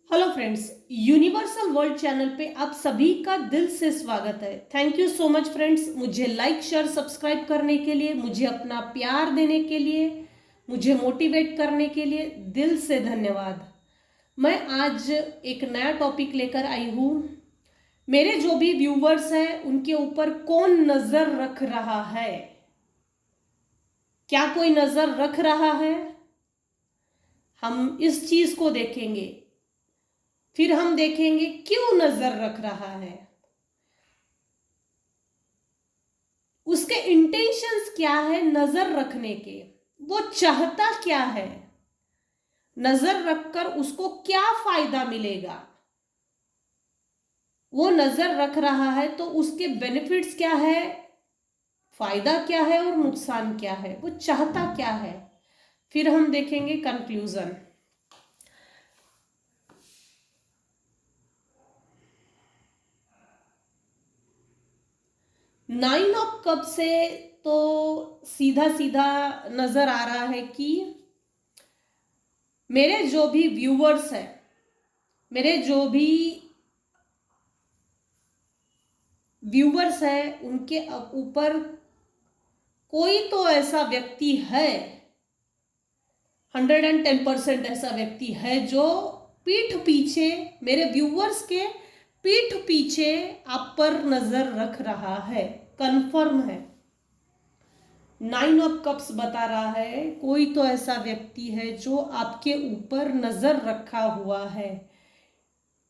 Hello friends, universal world channel पे आप सभी का दिल से स्वागत है। Thank you so much friends, मुझे लाइक शेयर सब्सक्राइब करने के लिए, मुझे अपना प्यार देने के लिए, मुझे मोटिवेट करने के लिए दिल से धन्यवाद। मैं आज एक नया टॉपिक लेकर आई हूँ। मेरे जो भी व्यूवर्स हैं उनके ऊपर कौन नजर रख रहा है? क्या कोई नजर रख रहा है? हम इस चीज को देखेंगे। फिर हम देखेंगे क्यों नजर रख रहा है, उसके इंटेंशंस क्या है नजर रखने के, वो चाहता क्या है, नजर रखकर उसको क्या फायदा मिलेगा। वो नजर रख रहा है तो उसके बेनिफिट्स क्या है, फायदा क्या है और नुकसान क्या है, वो चाहता क्या है। फिर हम देखेंगे कंक्लूजन। 9 ऑफ कप से तो सीधा सीधा नजर आ रहा है कि मेरे जो भी व्यूवर्स हैं, मेरे जो भी व्यूवर्स हैं, उनके ऊपर कोई तो ऐसा व्यक्ति है, 110% ऐसा व्यक्ति है जो पीठ पीछे, मेरे व्यूवर्स के पीठ पीछे आप पर नजर रख रहा है। कंफर्म है, 9 ऑफ कप्स बता रहा है कोई तो ऐसा व्यक्ति है जो आपके ऊपर नजर रखा हुआ है।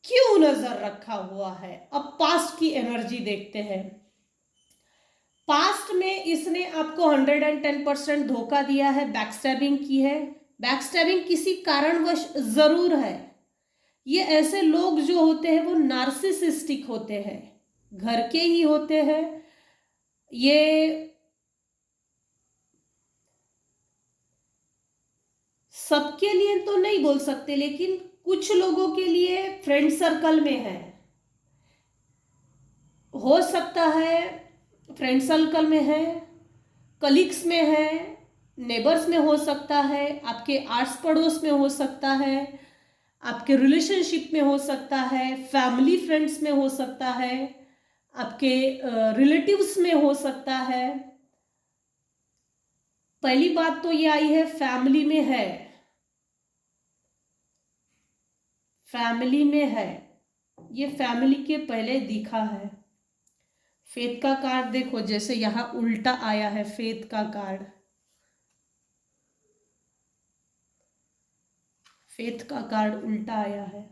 क्यों नजर रखा हुआ है? अब पास्ट की एनर्जी देखते हैं। पास्ट में इसने आपको 110% धोखा दिया है, बैकस्टैबिंग की है। बैकस्टैबिंग किसी कारणवश जरूर है। ये ऐसे लोग जो होते हैं वो नार्सिसिस्टिक होते हैं, घर के ही होते हैं। ये सबके लिए तो नहीं बोल सकते, लेकिन कुछ लोगों के लिए फ्रेंड सर्कल में है, हो सकता है फ्रेंड सर्कल में है, कलीग्स में है, नेबर्स में हो सकता है, आपके आस पड़ोस में हो सकता है, आपके रिलेशनशिप में हो सकता है, फैमिली फ्रेंड्स में हो सकता है, आपके रिलेटिव्स में हो सकता है। पहली बात तो ये आई है फैमिली में है, फैमिली में है। ये फैमिली के पहले दिखा है। फेथ का कार्ड देखो, जैसे यहां उल्टा आया है फेथ का कार्ड, फेथ का कार्ड उल्टा आया है।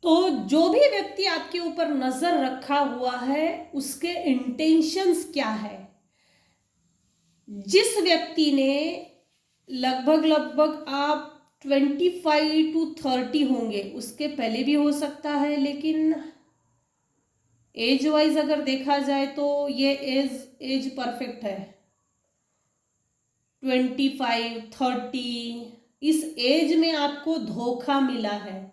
तो जो भी व्यक्ति आपके ऊपर नजर रखा हुआ है उसके इंटेंशंस क्या है। जिस व्यक्ति ने लगभग लगभग आप 25 to 30 होंगे, उसके पहले भी हो सकता है, लेकिन एज वाइज अगर देखा जाए तो ये एज परफेक्ट है। 25 30 इस एज में आपको धोखा मिला है,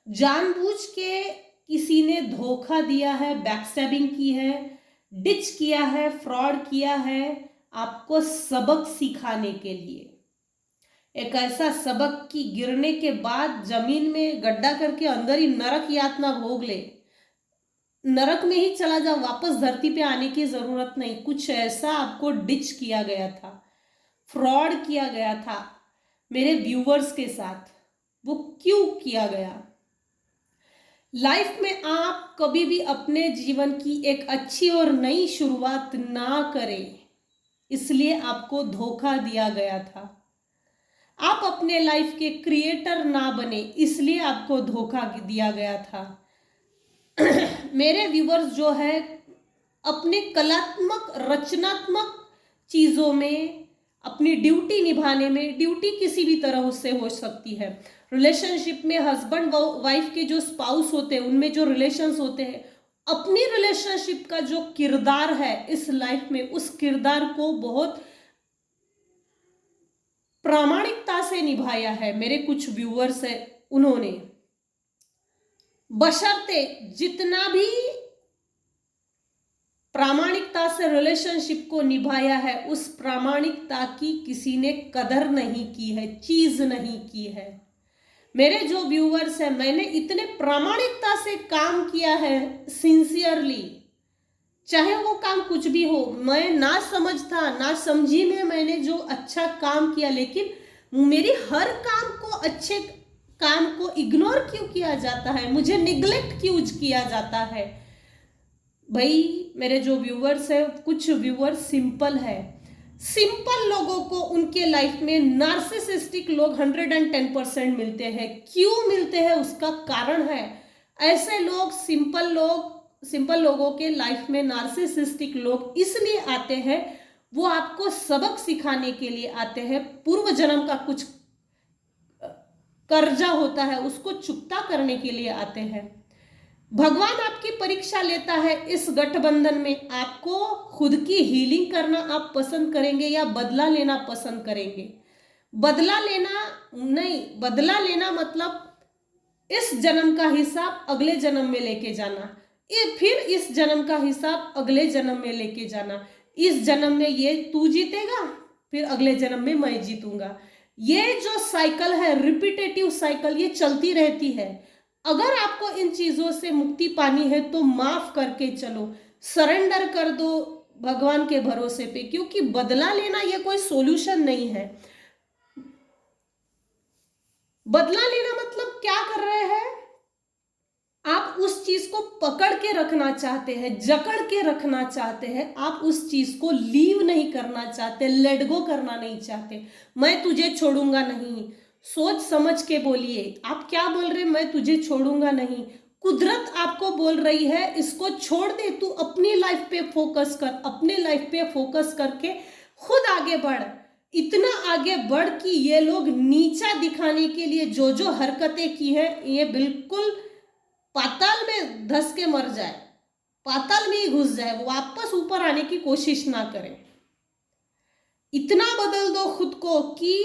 जानबूझ के किसी ने धोखा दिया है, बैकस्टैबिंग की है, डिच किया है, फ्रॉड किया है, आपको सबक सिखाने के लिए। एक ऐसा सबक कि गिरने के बाद जमीन में गड्ढा करके अंदर ही नरक यातना भोग ले, नरक में ही चला जा, वापस धरती पे आने की जरूरत नहीं। कुछ ऐसा आपको डिच किया गया था, फ्रॉड किया गया था मेरे व्यूवर्स के साथ। वो क्यों किया गया? लाइफ में आप कभी भी अपने जीवन की एक अच्छी और नई शुरुआत ना करें, इसलिए आपको धोखा दिया गया था। आप अपने लाइफ के क्रिएटर ना बने, इसलिए आपको धोखा दिया गया था। मेरे व्यूवर्स जो है अपने कलात्मक रचनात्मक चीजों में, अपनी ड्यूटी निभाने में, ड्यूटी किसी भी तरह उससे हो सकती है। रिलेशनशिप में हस्बैंड वाइफ के जो स्पाउस होते हैं, उनमें जो रिलेशंस होते हैं, अपनी रिलेशनशिप का जो किरदार है इस लाइफ में, उस किरदार को बहुत प्रामाणिकता से निभाया है। मेरे कुछ व्यूअर्स है, उन्होंने बशर्ते जितना भी प्रामाणिकता से रिलेशनशिप को निभाया है, उस प्रामाणिकता की किसी ने कदर नहीं की है, चीज नहीं की है। मेरे जो व्यूअर्स हैं, मैंने इतने प्रामाणिकता से काम किया है, सिंसियरली, चाहे वो काम कुछ भी हो, मैं ना समझता ना समझी में मैंने जो अच्छा काम किया, लेकिन मेरी हर काम को, अच्छे काम को इग्नोर क्यों किया जाता है, मुझे निग्लेक्ट क्यों किया जाता है। भाई मेरे जो व्यूअर्स है, कुछ व्यूअर्स सिंपल है, सिंपल लोगों को उनके लाइफ में नार्सिसिस्टिक लोग 110% मिलते हैं। क्यों मिलते हैं उसका कारण है, ऐसे लोग, सिंपल लोगों के लाइफ में नार्सिसिस्टिक लोग इसलिए आते हैं, वो आपको सबक सिखाने के लिए आते हैं, पूर्व जन्म का कुछ कर्जा होता है उसको चुकता करने के लिए आते हैं। भगवान आपकी परीक्षा लेता है इस गठबंधन में, आपको खुद की हीलिंग करना आप पसंद करेंगे या बदला लेना पसंद करेंगे। बदला लेना नहीं, बदला लेना मतलब इस जन्म का हिसाब अगले जन्म में लेके जाना, फिर इस जन्म का हिसाब अगले जन्म में लेके जाना। इस जन्म में ये तू जीतेगा, फिर अगले जन्म में मैं जीतूंगा। ये जो साइकिल है, रिपीटेटिव साइकिल, ये चलती रहती है। अगर आपको इन चीजों से मुक्ति पानी है तो माफ करके चलो, सरेंडर कर दो भगवान के भरोसे पे, क्योंकि बदला लेना ये कोई सॉल्यूशन नहीं है। बदला लेना मतलब क्या कर रहे हैं, आप उस चीज को पकड़ के रखना चाहते हैं, जकड़ के रखना चाहते हैं, आप उस चीज को लीव नहीं करना चाहते, लेट गो करना नहीं चाहते। मैं तुझे छोड़ूंगा नहीं, सोच समझ के बोलिए, आप क्या बोल रहे, मैं तुझे छोड़ूंगा नहीं। कुदरत आपको बोल रही है इसको छोड़ दे, तू अपनी लाइफ पे फोकस कर, अपने लाइफ पे फोकस करके खुद आगे बढ़। इतना आगे बढ़ कि ये लोग नीचा दिखाने के लिए जो जो हरकतें की है, ये बिल्कुल पाताल में धस के मर जाए, पाताल में ही घुस जाए, वापस ऊपर आने की कोशिश ना करें। इतना बदल दो खुद को कि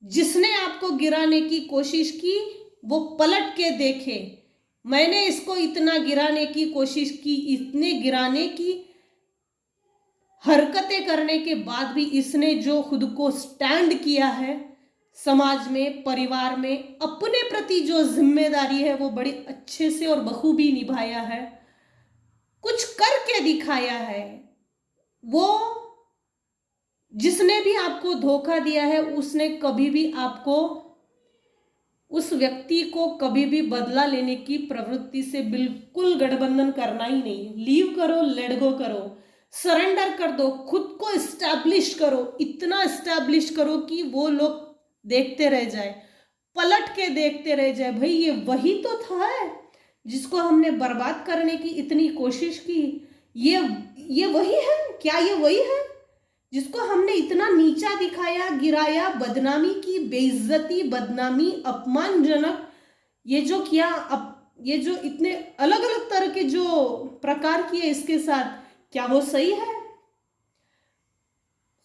जिसने आपको गिराने की कोशिश की वो पलट के देखे, मैंने इसको इतना गिराने की कोशिश की, इतने गिराने की हरकतें करने के बाद भी इसने जो खुद को स्टैंड किया है, समाज में, परिवार में, अपने प्रति जो जिम्मेदारी है वो बड़ी अच्छे से और बखूबी निभाया है, कुछ करके दिखाया है। वो जिसने भी आपको धोखा दिया है उसने कभी भी आपको, उस व्यक्ति को कभी भी बदला लेने की प्रवृत्ति से बिल्कुल गठबंधन करना ही नहीं। लीव करो, लेट गो करो, सरेंडर कर दो, खुद को एस्टैब्लिश करो, इतना एस्टैब्लिश करो कि वो लोग देखते रह जाए, पलट के देखते रह जाए, भाई ये वही तो था जिसको हमने बर्बाद करने की इतनी कोशिश की, ये वही है क्या, ये वही है जिसको हमने इतना नीचा दिखाया, गिराया, बदनामी की, बेइज्जती, बदनामी, अपमानजनक ये जो किया, अब ये जो इतने अलग अलग तरह के जो प्रकार किए इसके साथ, क्या वो सही है?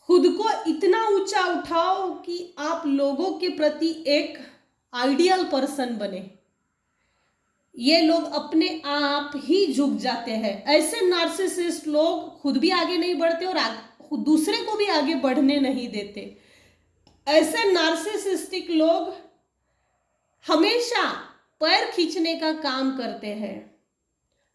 खुद को इतना ऊंचा उठाओ कि आप लोगों के प्रति एक आइडियल पर्सन बने। ये लोग अपने आप ही झुक जाते हैं। ऐसे नार्सिसिस्ट लोग खुद भी आगे नहीं बढ़ते और दूसरे को भी आगे बढ़ने नहीं देते। ऐसे नार्सिसिस्टिक लोग हमेशा पैर खींचने का काम करते हैं।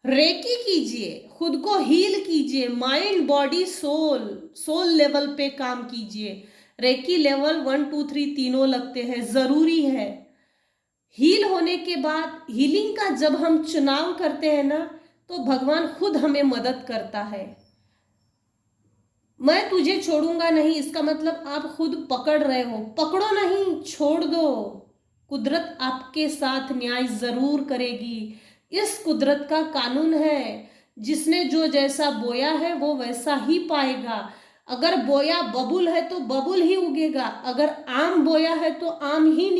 रेकी कीजिए, खुद को हील कीजिए, माइंड, बॉडी, सोल लेवल पे काम कीजिए। रेकी लेवल 1 2 3 तीनों लगते हैं, जरूरी है। हील होने के बाद, हीलिंग का जब हम चुनाव करते हैं ना, तो भगवान खुद हमें मदद करता है। मैं तुझे छोड़ूंगा नहीं, इसका मतलब आप खुद पकड़ रहे हो, पकड़ो नहीं, छोड़ दो। कुदरत आपके साथ न्याय जरूर करेगी। इस कुदरत का कानून है, जिसने जो जैसा बोया है वो वैसा ही पाएगा। अगर बोया बबुल है तो बबुल ही उगेगा, अगर आम बोया है तो आम ही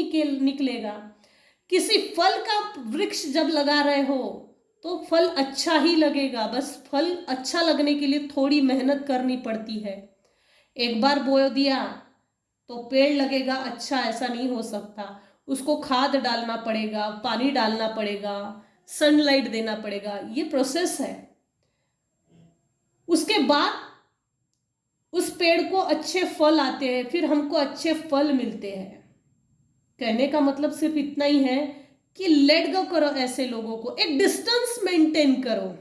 निकलेगा। किसी फल का वृक्ष जब लगा रहे हो तो फल अच्छा ही लगेगा, बस फल अच्छा लगने के लिए थोड़ी मेहनत करनी पड़ती है। एक बार बो दिया तो पेड़ लगेगा अच्छा, ऐसा नहीं हो सकता। उसको खाद डालना पड़ेगा, पानी डालना पड़ेगा, सनलाइट देना पड़ेगा, ये प्रोसेस है। उसके बाद उस पेड़ को अच्छे फल आते हैं, फिर हमको अच्छे फल मिलते हैं। कहने का मतलब सिर्फ इतना ही है कि लेट गो करो ऐसे लोगों को, एक डिस्टेंस मेंटेन करो।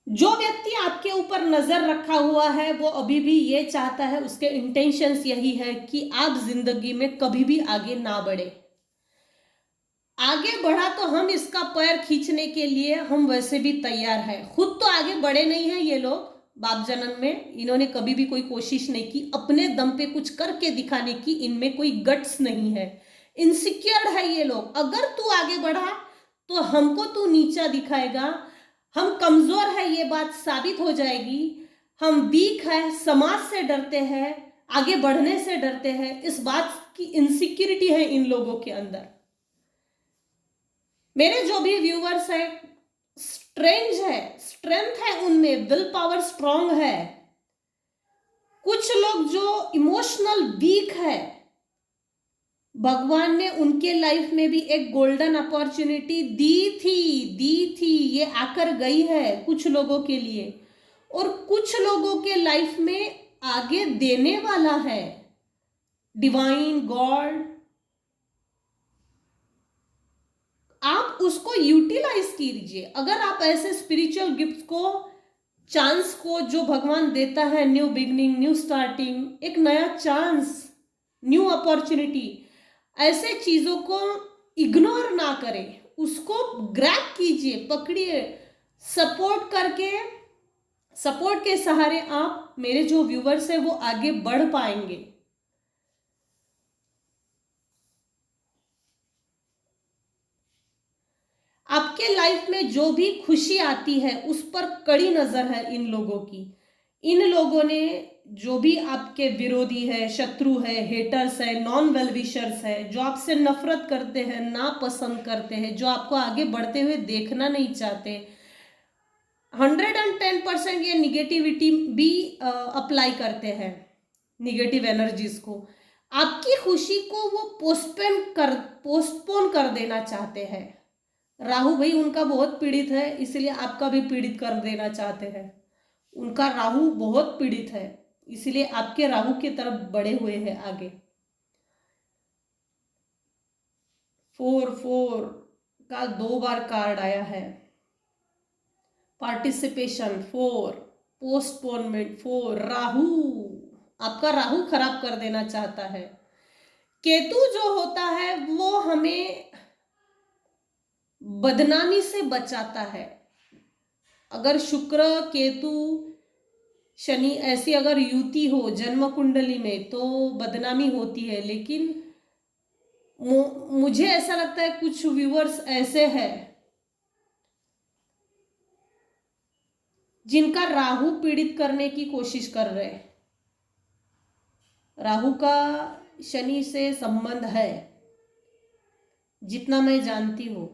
जो व्यक्ति आपके ऊपर नजर रखा हुआ है वो अभी भी ये चाहता है, उसके इंटेंशंस यही है कि आप जिंदगी में कभी भी आगे ना बढ़े। आगे बढ़ा तो हम इसका पैर खींचने के लिए हम वैसे भी तैयार हैं। खुद तो आगे बढ़े नहीं है ये लोग, बाप जन्म में इन्होंने कभी भी कोई कोशिश नहीं की अपने दम पे कुछ करके दिखाने की, इनमें कोई गट्स नहीं है, इनसिक्योर है ये लोग। अगर तू आगे बढ़ा तो हमको तू नीचा दिखाएगा, हम कमजोर है ये बात साबित हो जाएगी, हम वीक है, समाज से डरते हैं, आगे बढ़ने से डरते हैं, इस बात की इनसिक्योरिटी है इन लोगों के अंदर। मेरे जो भी व्यूअर्स है, स्ट्रेंथ है उनमें, विल पावर स्ट्रांग है। कुछ लोग जो इमोशनल वीक है, भगवान ने उनके लाइफ में भी एक गोल्डन अपॉर्चुनिटी दी थी, ये आकर गई है कुछ लोगों के लिए, और कुछ लोगों के लाइफ में आगे देने वाला है डिवाइन गॉड। आप उसको यूटिलाइज कीजिए। अगर आप ऐसे स्पिरिचुअल गिफ्ट को, चांस को जो भगवान देता है, न्यू बिगनिंग, न्यू स्टार्टिंग, एक नया चांस, न्यू अपॉर्चुनिटी, ऐसे चीजों को इग्नोर ना करें, उसको ग्रैब कीजिए, पकड़िए, सपोर्ट करके, सपोर्ट के सहारे आप, मेरे जो व्यूवर्स है वो आगे बढ़ पाएंगे। आपके लाइफ में जो भी खुशी आती है उस पर कड़ी नजर है इन लोगों की। इन लोगों ने, जो भी आपके विरोधी है, शत्रु है, हेटर्स है, नॉन वेल विशर्स है, जो आपसे नफरत करते हैं, ना पसंद करते हैं, जो आपको आगे बढ़ते हुए देखना नहीं चाहते, 110% ये निगेटिविटी भी अप्लाई करते हैं, निगेटिव एनर्जीज को, आपकी खुशी को वो पोस्टपोन कर देना चाहते हैं। राहु भाई उनका बहुत पीड़ित है, इसलिए आपका भी पीड़ित कर देना चाहते हैं। उनका राहु बहुत पीड़ित है, इसलिए आपके राहु की तरफ बढ़े हुए हैं आगे। 4 का 2 बार कार्ड आया है, पार्टिसिपेशन 4, पोस्टपोनमेंट 4, राहु, आपका राहु खराब कर देना चाहता है। केतु जो होता है वो हमें बदनामी से बचाता है। अगर शुक्र, केतु, शनि ऐसी अगर युति हो जन्म कुंडली में तो बदनामी होती है, लेकिन मुझे ऐसा लगता है कुछ व्यूअर्स ऐसे हैं जिनका राहु पीड़ित करने की कोशिश कर रहे हैं। राहु का शनि से संबंध है, जितना मैं जानती हूं,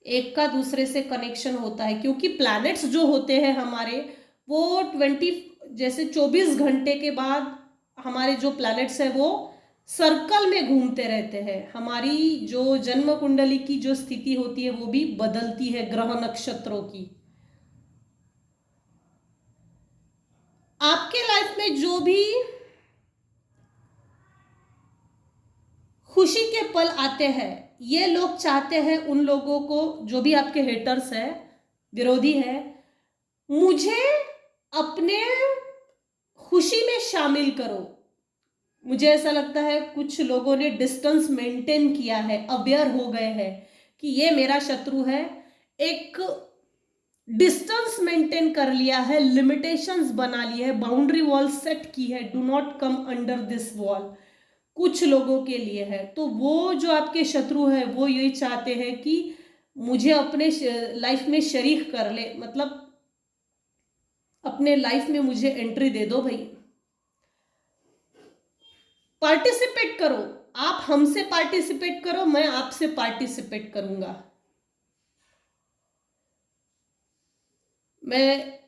एक का दूसरे से कनेक्शन होता है, क्योंकि प्लैनेट्स जो होते हैं हमारे वो 24 घंटे के बाद हमारे जो प्लैनेट्स है वो सर्कल में घूमते रहते हैं। हमारी जो जन्म कुंडली की जो स्थिति होती है वो भी बदलती है ग्रह नक्षत्रों की। आपके लाइफ में जो भी खुशी के पल आते हैं, ये लोग चाहते हैं उन लोगों को, जो भी आपके हेटर्स है, विरोधी है, मुझे अपने खुशी में शामिल करो। मुझे ऐसा लगता है कुछ लोगों ने डिस्टेंस मेंटेन किया है, अवेयर हो गए हैं कि ये मेरा शत्रु है, एक डिस्टेंस मेंटेन कर लिया है, लिमिटेशंस बना ली है, बाउंड्री वॉल सेट की है, do not come under this wall, कुछ लोगों के लिए है। तो वो जो आपके शत्रु है वो यही चाहते हैं कि मुझे अपने लाइफ में शरीक कर ले, मतलब अपने लाइफ में मुझे एंट्री दे दो भाई, पार्टिसिपेट करो, आप हमसे पार्टिसिपेट करो, मैं आपसे पार्टिसिपेट करूंगा। मैं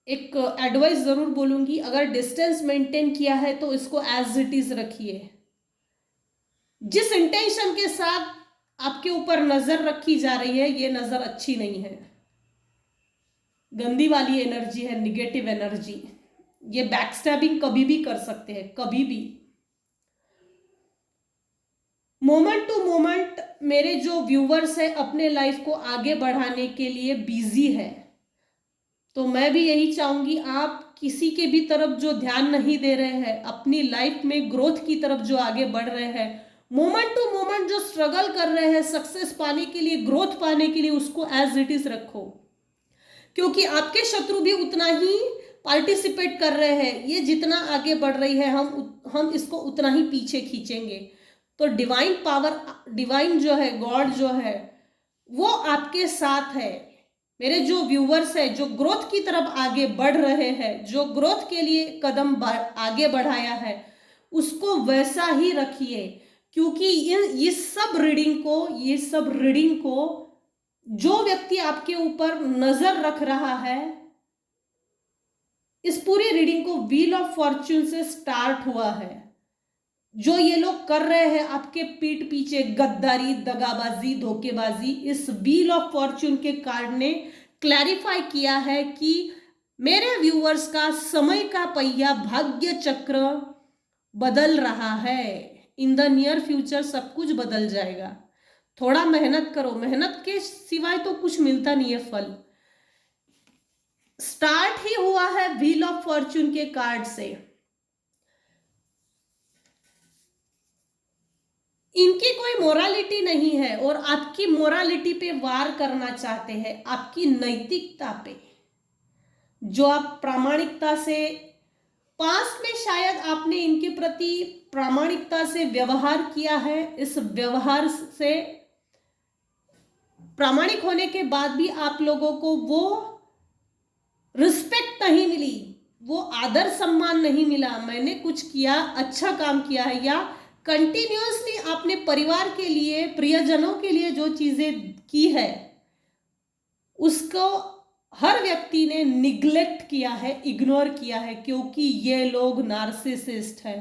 एक एडवाइस जरूर बोलूंगी, अगर डिस्टेंस मेंटेन किया है तो इसको एज इट इज रखिए। जिस इंटेंशन के साथ आपके ऊपर नजर रखी जा रही है ये नजर अच्छी नहीं है, गंदी वाली एनर्जी है, निगेटिव एनर्जी, ये बैक स्टैबिंग कभी भी कर सकते हैं, कभी भी। मोमेंट टू मोमेंट मेरे जो व्यूवर्स है अपने लाइफ को आगे बढ़ाने के लिए बिजी है, तो मैं भी यही चाहूंगी आप किसी के भी तरफ जो ध्यान नहीं दे रहे हैं, अपनी लाइफ में ग्रोथ की तरफ जो आगे बढ़ रहे हैं, मोमेंट टू मोमेंट जो स्ट्रगल कर रहे हैं सक्सेस पाने के लिए, ग्रोथ पाने के लिए, उसको एज इट इज रखो, क्योंकि आपके शत्रु भी उतना ही पार्टिसिपेट कर रहे हैं। ये जितना आगे बढ़ रही है हम इसको उतना ही पीछे खींचेंगे। तो डिवाइन पावर, डिवाइन जो है, गॉड जो है, वो आपके साथ है। मेरे जो व्यूवर्स है जो ग्रोथ की तरफ आगे बढ़ रहे हैं, जो ग्रोथ के लिए कदम आगे बढ़ाया है, उसको वैसा ही रखिए, क्योंकि ये सब रीडिंग को जो व्यक्ति आपके ऊपर नजर रख रहा है, इस पूरी रीडिंग को व्हील ऑफ फॉर्च्यून से स्टार्ट हुआ है। जो ये लोग कर रहे हैं आपके पीठ पीछे गद्दारी, दगाबाजी, धोखेबाजी, इस व्हील ऑफ फॉर्च्यून के कार्ड ने क्लैरिफाई किया है कि मेरे व्यूअर्स का समय का पहिया, भाग्य चक्र बदल रहा है। इन द नियर फ्यूचर सब कुछ बदल जाएगा। थोड़ा मेहनत करो, मेहनत के सिवाय तो कुछ मिलता नहीं है फल। स्टार्ट ही हुआ है व्हील ऑफ फॉर्च्यून के कार्ड से। इनकी कोई मोरालिटी नहीं है और आपकी मोरालिटी पे वार करना चाहते हैं, आपकी नैतिकता पे। जो आप प्रामाणिकता से, पास्ट में शायद आपने इनके प्रति प्रामाणिकता से व्यवहार किया है, इस व्यवहार से प्रामाणिक होने के बाद भी आप लोगों को वो रिस्पेक्ट नहीं मिली, वो आदर सम्मान नहीं मिला। मैंने कुछ किया, अच्छा काम किया है, या कंटिन्यूअसली आपने परिवार के लिए, प्रियजनों के लिए जो चीजें की है, उसको हर व्यक्ति ने निग्लेक्ट किया है, इग्नोर किया है, क्योंकि ये लोग नार्सिसिस्ट है।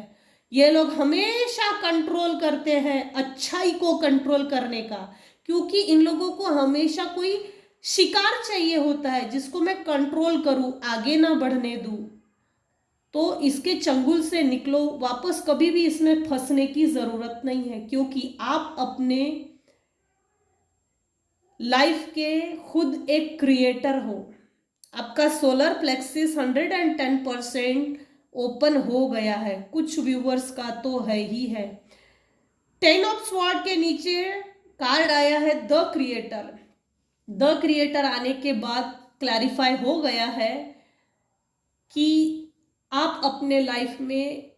ये लोग हमेशा कंट्रोल करते हैं अच्छाई को कंट्रोल करने का, क्योंकि इन लोगों को हमेशा कोई शिकार चाहिए होता है जिसको मैं कंट्रोल करूं, आगे ना बढ़ने दूं। तो इसके चंगुल से निकलो, वापस कभी भी इसमें फंसने की जरूरत नहीं है, क्योंकि आप अपने लाइफ के खुद एक क्रिएटर हो। आपका सोलर प्लेक्सिस 110% ओपन हो गया है, कुछ व्यूवर्स का तो है ही है। 10 ऑफ स्वॉर्ड के नीचे कार्ड आया है द क्रिएटर। द क्रिएटर आने के बाद क्लैरिफाई हो गया है कि आप अपने लाइफ में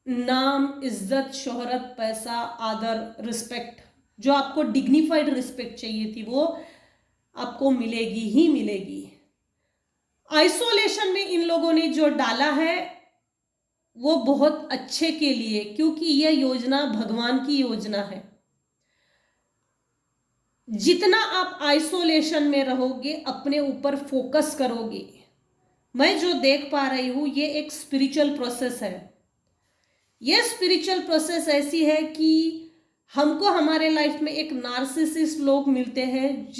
नाम, इज्जत, शोहरत, पैसा, आदर, रिस्पेक्ट, जो आपको डिग्निफाइड रिस्पेक्ट चाहिए थी, वो आपको मिलेगी ही मिलेगी। आइसोलेशन में इन लोगों ने जो डाला है वो बहुत अच्छे के लिए, क्योंकि यह योजना भगवान की योजना है। जितना आप आइसोलेशन में रहोगे, अपने ऊपर फोकस करोगे, मैं जो देख पा रही हूं ये एक स्पिरिचुअल प्रोसेस है। ये स्पिरिचुअल प्रोसेस ऐसी है कि हमको हमारे लाइफ में एक नार्सिसिस्ट लोग मिलते हैं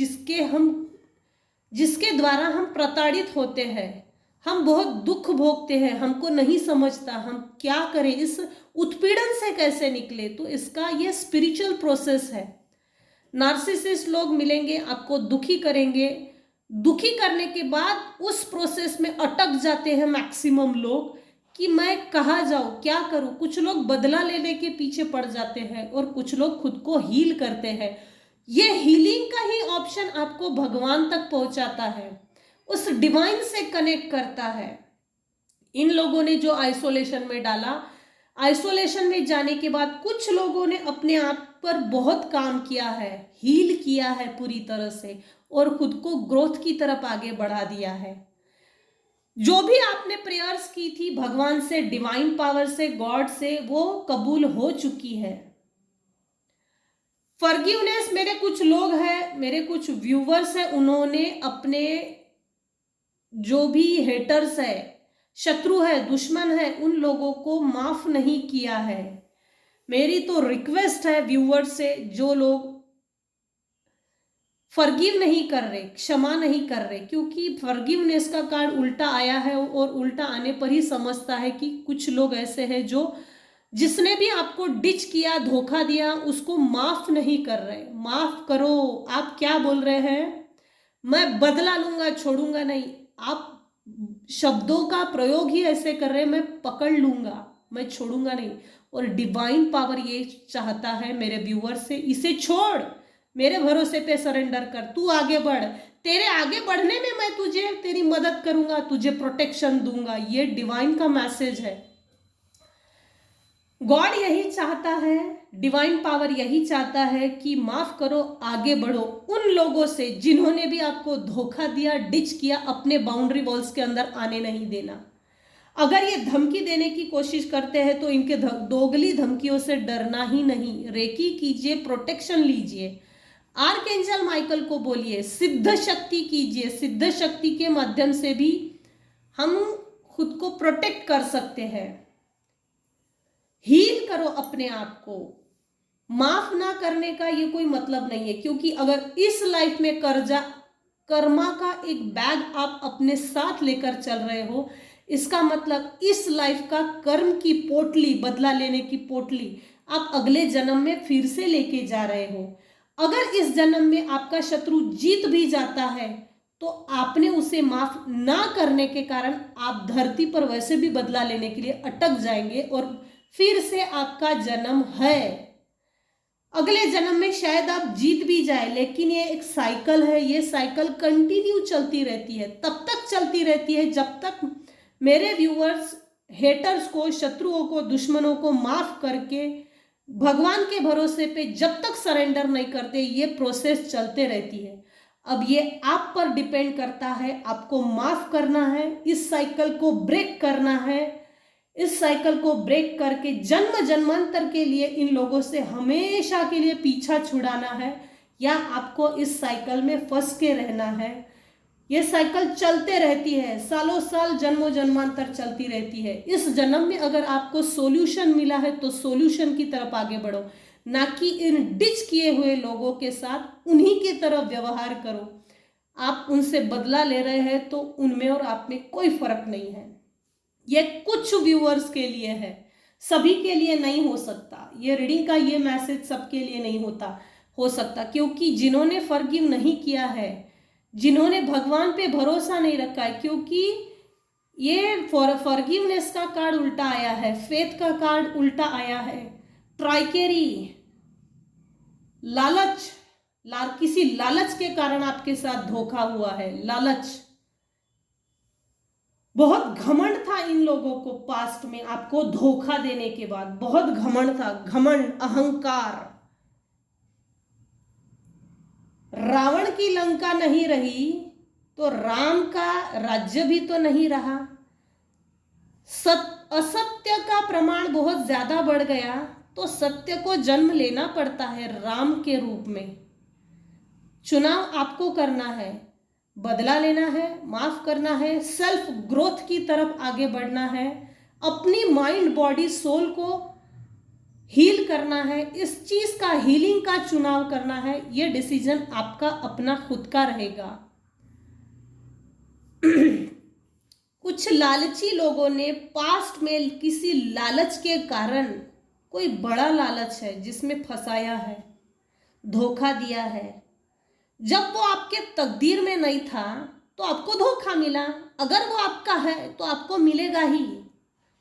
जिसके द्वारा हम प्रताड़ित होते हैं, हम बहुत दुख भोगते हैं, हमको नहीं समझता हम क्या करें, इस उत्पीड़न से कैसे निकले। तो इसका ये स्पिरिचुअल प्रोसेस है। नार्सिसिस्ट लोग मिलेंगे, आपको दुखी करेंगे, दुखी करने के बाद उस प्रोसेस में अटक जाते हैं मैक्सिमम लोग कि मैं कहाँ जाऊँ, क्या करूँ। कुछ लोग बदला लेने के पीछे पड़ जाते हैं और कुछ लोग खुद को हील करते हैं। ये हीलिंग का ही ऑप्शन आपको भगवान तक पहुंचाता है, उस डिवाइन से कनेक्ट करता है। इन लोगों ने जो आइसोलेशन में डाला, आइसोलेशन में जाने के बाद कुछ लोगों ने अपने आप पर बहुत काम किया है, हील किया है पूरी तरह से, और खुद को ग्रोथ की तरफ आगे बढ़ा दिया है। जो भी आपने प्रेयर्स की थी भगवान से, डिवाइन पावर से, गॉड से, वो कबूल हो चुकी है। फॉरगिवनेस, मेरे कुछ लोग हैं, मेरे कुछ व्यूवर्स हैं, उन्होंने अपने जो भी हेटर्स है, शत्रु है, दुश्मन है, उन लोगों को माफ नहीं किया है। मेरी तो रिक्वेस्ट है व्यूवर्स से, जो लोग फॉरगिव नहीं कर रहे, क्षमा नहीं कर रहे, क्योंकि फॉरगिवनेस का कार्ड उल्टा आया है और उल्टा आने पर ही समझता है कि कुछ लोग ऐसे हैं जो जिसने भी आपको डिच किया, धोखा दिया, उसको माफ नहीं कर रहे। माफ करो, आप क्या बोल रहे हैं? मैं बदला लूंगा, छोड़ूंगा नहीं। आप शब्दों का प्रयोग ही ऐसे कर रहे हैं, मैं पकड़ लूंगा, मैं छोड़ूंगा नहीं। और डिवाइन पावर ये चाहता है मेरे व्यूअर से, इसे छोड़, मेरे भरोसे पे सरेंडर कर, तू आगे बढ़, तेरे आगे बढ़ने में मैं तुझे तेरी मदद करूंगा, तुझे प्रोटेक्शन दूंगा। ये डिवाइन का मैसेज है। गॉड यही चाहता है, डिवाइन पावर यही चाहता है कि माफ करो, आगे बढ़ो उन लोगों से जिन्होंने भी आपको धोखा दिया, डिच किया, अपने बाउंड्री वॉल्स के अंदर आने नहीं देना। अगर ये धमकी देने की कोशिश करते हैं तो इनके दोगली धमकियों से डरना ही नहीं। रेकी कीजिए, प्रोटेक्शन लीजिए, आर्कएंजल माइकल को बोलिए, सिद्ध शक्ति कीजिए। सिद्ध शक्ति के माध्यम से भी हम खुद को प्रोटेक्ट कर सकते हैं। हील करो अपने आप को। माफ ना करने का ये कोई मतलब नहीं है, क्योंकि अगर इस लाइफ में कर्मा का एक बैग आप अपने साथ लेकर चल रहे हो, इसका मतलब इस लाइफ का कर्म की पोटली, बदला लेने की पोटली आप अगले जन्म में फिर से लेके जा रहे हो। अगर इस जन्म में आपका शत्रु जीत भी जाता है तो आपने उसे माफ ना करने के कारण आप धरती पर वैसे भी बदला लेने के लिए अटक जाएंगे और फिर से आपका जन्म है। अगले जन्म में शायद आप जीत भी जाए, लेकिन ये एक साइकिल है। ये साइकिल कंटिन्यू चलती रहती है, तब तक चलती रहती है जब तक मेरे व्यूअर्स हेटर्स को, शत्रुओं को, दुश्मनों को माफ करके भगवान के भरोसे पे जब तक सरेंडर नहीं करते, ये प्रोसेस चलते रहती है। अब ये आप पर डिपेंड करता है, आपको माफ करना है, इस साइकिल को ब्रेक करना है। इस साइकिल को ब्रेक करके जन्म जन्मांतर के लिए इन लोगों से हमेशा के लिए पीछा छुड़ाना है, या आपको इस साइकिल में फंस के रहना है। ये साइकिल चलते रहती है, सालों साल, जन्मों जन्मांतर चलती रहती है। इस जन्म में अगर आपको सॉल्यूशन मिला है तो सॉल्यूशन की तरफ आगे बढ़ो, ना कि इन डिच किए हुए लोगों के साथ उन्हीं की तरफ व्यवहार करो। आप उनसे बदला ले रहे हैं तो उनमें और आप में कोई फर्क नहीं है। ये कुछ व्यूअर्स के लिए है, सभी के लिए नहीं हो सकता। ये रीडिंग का ये मैसेज सबके लिए नहीं हो सकता, क्योंकि जिन्होंने फॉरगिव नहीं किया है, जिन्होंने भगवान पे भरोसा नहीं रखा है, क्योंकि ये फॉरगिवनेस का कार्ड उल्टा आया है, फेथ का कार्ड उल्टा आया है, ट्राइकेरी, लालच, किसी लालच के कारण आपके साथ धोखा हुआ है। लालच, बहुत घमंड था इन लोगों को पास्ट में, आपको धोखा देने के बाद बहुत घमंड था, घमंड, अहंकार। रावण की लंका नहीं रही तो राम का राज्य भी तो नहीं रहा। असत्य का प्रमाण बहुत ज्यादा बढ़ गया तो सत्य को जन्म लेना पड़ता है राम के रूप में। चुनाव आपको करना है, बदला लेना है, माफ करना है, सेल्फ ग्रोथ की तरफ आगे बढ़ना है, अपनी माइंड, बॉडी, सोल को हील करना है, इस चीज का हीलिंग का चुनाव करना है। ये डिसीजन आपका अपना खुद का रहेगा। कुछ लालची लोगों ने पास्ट में किसी लालच के कारण, कोई बड़ा लालच है जिसमें फंसाया है, धोखा दिया है। जब वो आपके तकदीर में नहीं था तो आपको धोखा मिला, अगर वो आपका है तो आपको मिलेगा ही,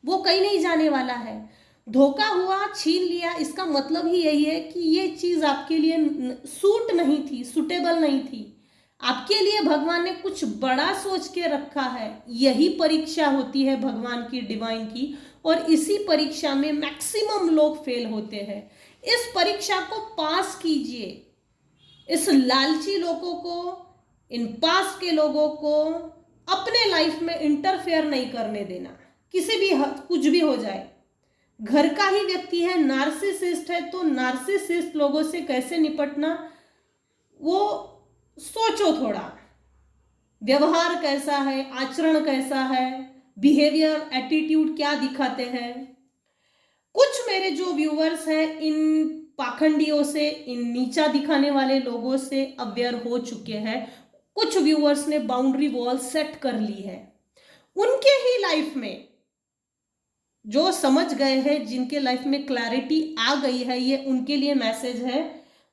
वो कहीं नहीं जाने वाला है। धोखा हुआ, छीन लिया, इसका मतलब ही यही है कि ये चीज आपके लिए सूट नहीं थी, सुटेबल नहीं थी। आपके लिए भगवान ने कुछ बड़ा सोच के रखा है। यही परीक्षा होती है भगवान की, डिवाइन की, और इसी परीक्षा में मैक्सिमम लोग फेल होते हैं। इस परीक्षा को पास कीजिए। इस लालची लोगों को, इन पास्ट के लोगों को अपने लाइफ में इंटरफेयर नहीं करने देना, किसी भी कुछ भी हो जाए। घर का ही व्यक्ति है, नार्सिसिस्ट है, तो नार्सिसिस्ट लोगों से कैसे निपटना वो सोचो थोड़ा। व्यवहार कैसा है, आचरण कैसा है, बिहेवियर, एटीट्यूड क्या दिखाते हैं। कुछ मेरे जो व्यूअर्स हैं इन पाखंडियों से, इन नीचा दिखाने वाले लोगों से अवेयर हो चुके हैं। कुछ व्यूअर्स ने बाउंड्री वॉल सेट कर ली है। उनके ही लाइफ में जो समझ गए हैं, जिनके लाइफ में क्लैरिटी आ गई है, ये उनके लिए मैसेज है।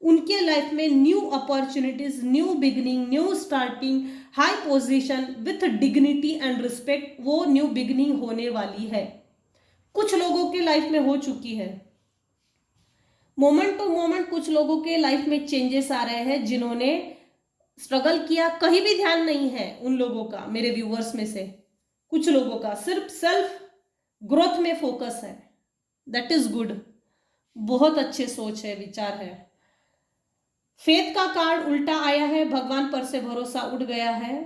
उनके लाइफ में new opportunities, new beginning, new starting, high position with dignity and respect, वो न्यू बिगिनिंग होने वाली है। कुछ लोगों के लाइफ में हो चुकी है। मोमेंट टू मोमेंट कुछ लोगों के लाइफ में चेंजेस आ रहे हैं, जिन्होंने स्ट्रगल किया। कहीं भी ध्यान नहीं है उन लोगों का, मेरे व्यूअर्स में से कुछ लोगों का सिर्फ सेल्फ ग्रोथ में फोकस है। दैट इज गुड, बहुत अच्छे सोच है, विचार है। फेथ का कार्ड उल्टा आया है, भगवान पर से भरोसा उठ गया है।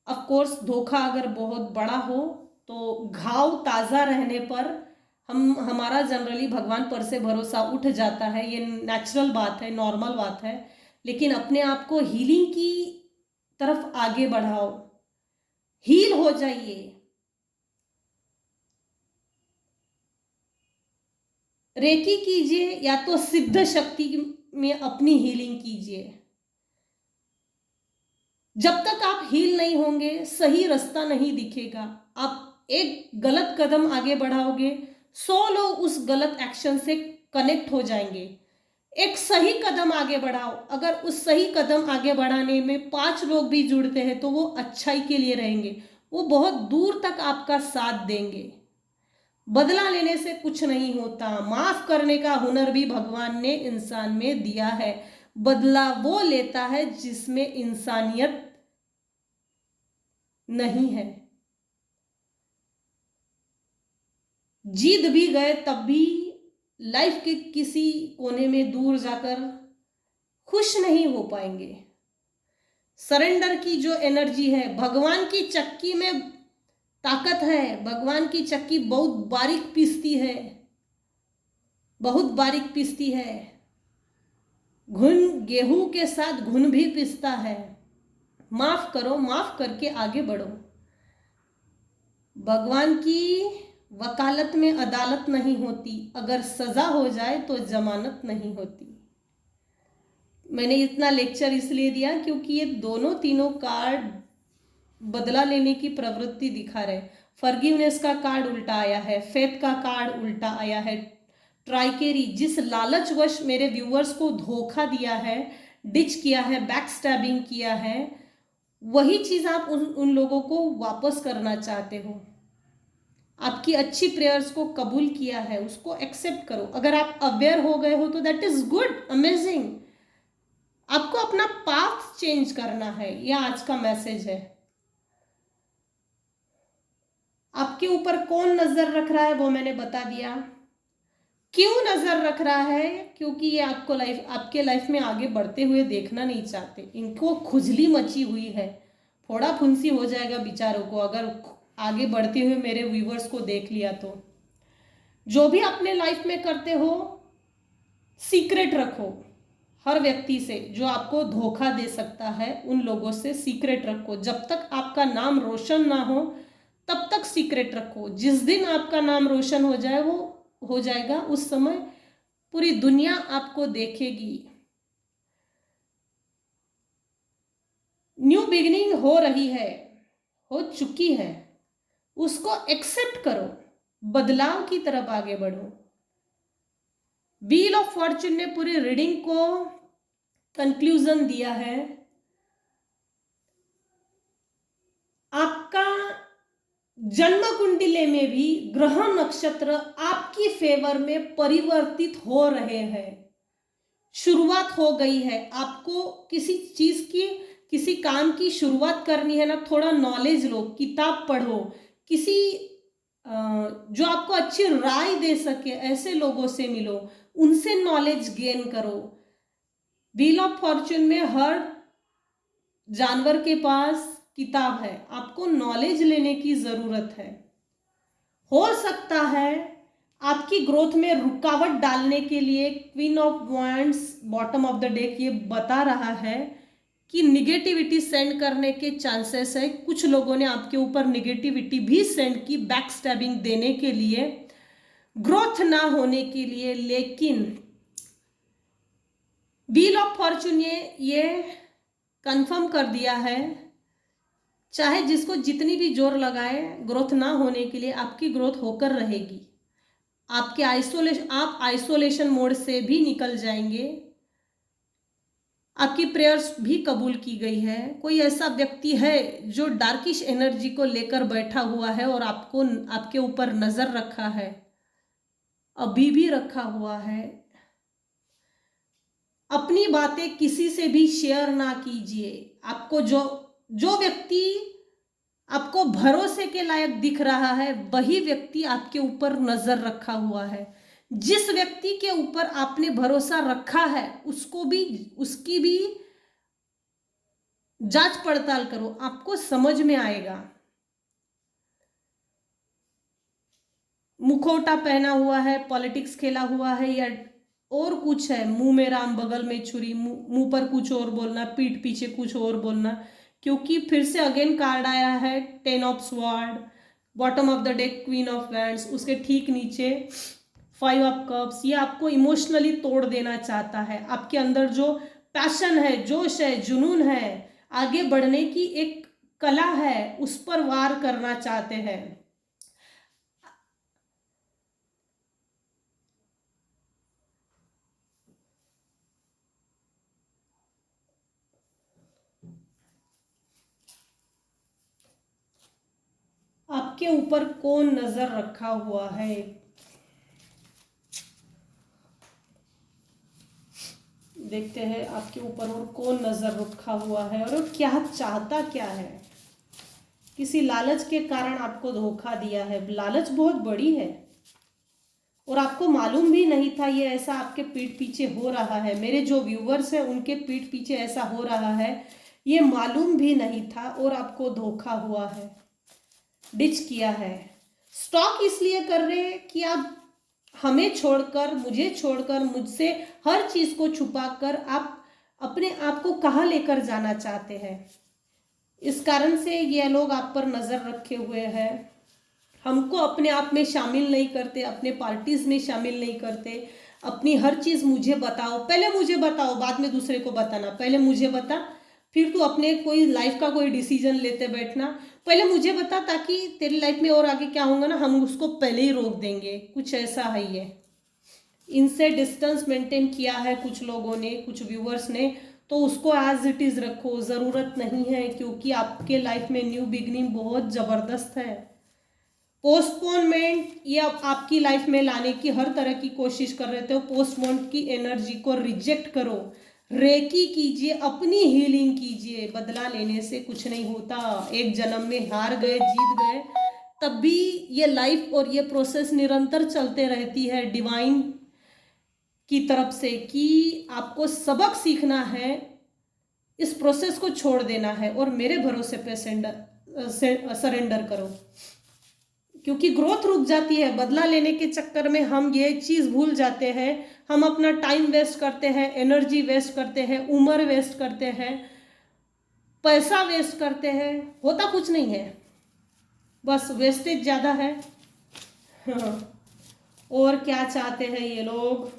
ऑफ कोर्स धोखा अगर बहुत बड़ा हो तो घाव ताज़ा रहने पर हमारा जनरली भगवान पर से भरोसा उठ जाता है। ये नेचुरल बात है, नॉर्मल बात है। लेकिन अपने आप को हीलिंग की तरफ आगे बढ़ाओ, हील हो जाइए। रेकी कीजिए या तो सिद्ध शक्ति में अपनी हीलिंग कीजिए। जब तक आप हील नहीं होंगे, सही रास्ता नहीं दिखेगा। आप एक गलत कदम आगे बढ़ाओगे, 100 लोग उस गलत एक्शन से कनेक्ट हो जाएंगे। एक सही कदम आगे बढ़ाओ, अगर उस सही कदम आगे बढ़ाने में 5 लोग भी जुड़ते हैं तो वो अच्छाई के लिए रहेंगे, वो बहुत दूर तक आपका साथ देंगे। बदला लेने से कुछ नहीं होता। माफ करने का हुनर भी भगवान ने इंसान में दिया है। बदला वो लेता है जिसमें इंसानियत नहीं है। जीत भी गए तब भी लाइफ के किसी कोने में दूर जाकर खुश नहीं हो पाएंगे। सरेंडर की जो एनर्जी है, भगवान की चक्की में ताकत है। भगवान की चक्की बहुत बारीक पीसती है, बहुत बारीक पीसती है। घुन गेहूं के साथ घुन भी पीसता है। माफ करो, माफ करके आगे बढ़ो। भगवान की वकालत में अदालत नहीं होती, अगर सजा हो जाए तो जमानत नहीं होती। मैंने इतना लेक्चर इसलिए दिया क्योंकि ये दोनों तीनों कार्ड बदला लेने की प्रवृत्ति दिखा रहे। फॉरगिवनेस का कार्ड उल्टा आया है, फेथ का कार्ड उल्टा आया है। ट्राइकेरी, जिस लालचवश मेरे व्यूअर्स को धोखा दिया है, डिच किया है, बैक स्टैबिंग किया है, वही चीज आप उन लोगों को वापस करना चाहते हो। आपकी अच्छी प्रेयर्स को कबूल किया है, उसको एक्सेप्ट करो। अगर आप अवेयर हो गए हो तो दैट इज गुड, अमेजिंग। आपको अपना पाथ चेंज करना है, यह आज का मैसेज है। आपके ऊपर कौन नजर रख रहा है वो मैंने बता दिया। क्यों नजर रख रहा है? क्योंकि ये आपके लाइफ में आगे बढ़ते हुए देखना नहीं चाहते। इनको खुजली मची हुई है, फोड़ा फुंसी हो जाएगा बेचारों को अगर आगे बढ़ते हुए मेरे व्यूवर्स को देख लिया तो। जो भी अपने लाइफ में करते हो, सीक्रेट रखो। हर व्यक्ति से जो आपको धोखा दे सकता है, उन लोगों से सीक्रेट रखो। जब तक आपका नाम रोशन ना हो तब तक सीक्रेट रखो। जिस दिन आपका नाम रोशन हो जाए, वो हो जाएगा, उस समय पूरी दुनिया आपको देखेगी। न्यू बिगिनिंग हो रही है, हो चुकी है, उसको एक्सेप्ट करो, बदलाव की तरफ आगे बढ़ो। व्हील ऑफ फॉर्च्यून ने पूरी रीडिंग को कंक्लूजन दिया है। आपका जन्म कुंडली में भी ग्रह नक्षत्र आपकी फेवर में परिवर्तित हो रहे हैं। शुरुआत हो गई है। आपको किसी चीज की, किसी काम की शुरुआत करनी है ना, थोड़ा नॉलेज लो, किताब पढ़ो, किसी जो आपको अच्छी राय दे सके ऐसे लोगों से मिलो, उनसे नॉलेज गेन करो। व्हील ऑफ फॉर्च्यून में हर जानवर के पास किताब है, आपको नॉलेज लेने की जरूरत है। हो सकता है आपकी ग्रोथ में रुकावट डालने के लिए queen of wands bottom of the deck ये बता रहा है कि निगेटिविटी सेंड करने के चांसेस है। कुछ लोगों ने आपके ऊपर निगेटिविटी भी सेंड की, बैक स्टैबिंग देने के लिए, ग्रोथ ना होने के लिए। लेकिन व्हील ऑफ फॉर्चून ये कंफर्म कर दिया है, चाहे जिसको जितनी भी जोर लगाए ग्रोथ ना होने के लिए, आपकी ग्रोथ होकर रहेगी। आप आइसोलेशन मोड से भी निकल जाएंगे। आपकी प्रेयर्स भी कबूल की गई है। कोई ऐसा व्यक्ति है जो डार्किश एनर्जी को लेकर बैठा हुआ है और आपके ऊपर नजर रखा है, अभी भी रखा हुआ है। अपनी बातें किसी से भी शेयर ना कीजिए। आपको जो व्यक्ति आपको भरोसे के लायक दिख रहा है, वही व्यक्ति आपके ऊपर नजर रखा हुआ है। जिस व्यक्ति के ऊपर आपने भरोसा रखा है उसकी भी जांच पड़ताल करो, आपको समझ में आएगा। मुखौटा पहना हुआ है, पॉलिटिक्स खेला हुआ है, या और कुछ है, मुंह में राम बगल में छुरी, मुंह पर कुछ और बोलना, पीठ पीछे कुछ और बोलना। क्योंकि फिर से अगेन कार्ड आया है 10 of sword, bottom of the deck queen of wands, उसके ठीक नीचे 5 ऑफ कप्स। ये आपको इमोशनली तोड़ देना चाहता है। आपके अंदर जो पैशन है, जोश है, जुनून है, आगे बढ़ने की एक कला है, उस पर वार करना चाहते हैं। आपके ऊपर कौन नजर रखा हुआ है? देखते हैं आपके ऊपर और कौन नजर रखा हुआ है और वो क्या चाहता क्या है। किसी लालच के कारण आपको धोखा दिया है। लालच बहुत बड़ी है और आपको मालूम भी नहीं था ये ऐसा आपके पीठ पीछे हो रहा है। मेरे जो व्यूवर्स हैं उनके पीठ पीछे ऐसा हो रहा है, ये मालूम भी नहीं था और आपको धोखा हुआ है, डिच किया है। स्टॉक इसलिए कर रहे हैं कि आप हमें छोड़कर, मुझे छोड़कर, मुझसे हर चीज को छुपाकर आप अपने आप को कहाँ लेकर जाना चाहते हैं। इस कारण से ये लोग आप पर नजर रखे हुए हैं। हमको अपने आप में शामिल नहीं करते, अपने पार्टीज में शामिल नहीं करते। अपनी हर चीज मुझे बताओ, पहले मुझे बताओ, बाद में दूसरे को बताना। पहले मुझे बता, फिर तू अपने कोई लाइफ का कोई डिसीजन लेते बैठना। पहले मुझे बता, ताकि तेरी लाइफ में और आगे क्या होगा ना, हम उसको पहले ही रोक देंगे। कुछ ऐसा है ये। इनसे डिस्टेंस मेंटेन किया है कुछ लोगों ने, कुछ व्यूअर्स ने, तो उसको एज इट इज रखो, जरूरत नहीं है। क्योंकि आपके लाइफ में न्यू बिगनिंग बहुत जबरदस्त है। पोस्टपोनमेंट ये आपकी लाइफ में लाने की हर तरह की कोशिश कर रहे थे। पोस्टपोन की एनर्जी को रिजेक्ट करो, रेकी कीजिए, अपनी हीलिंग कीजिए। बदला लेने से कुछ नहीं होता। एक जन्म में हार गए, जीत गए, तब भी ये लाइफ और ये प्रोसेस निरंतर चलते रहती है डिवाइन की तरफ से, कि आपको सबक सीखना है, इस प्रोसेस को छोड़ देना है और मेरे भरोसे पे सरेंडर करो। क्योंकि ग्रोथ रुक जाती है। बदला लेने के चक्कर में हम ये चीज भूल जाते हैं, हम अपना टाइम वेस्ट करते हैं, एनर्जी वेस्ट करते हैं, उम्र वेस्ट करते हैं, पैसा वेस्ट करते हैं। होता कुछ नहीं है, बस वेस्टेज ज्यादा है। हाँ। और क्या चाहते हैं ये लोग?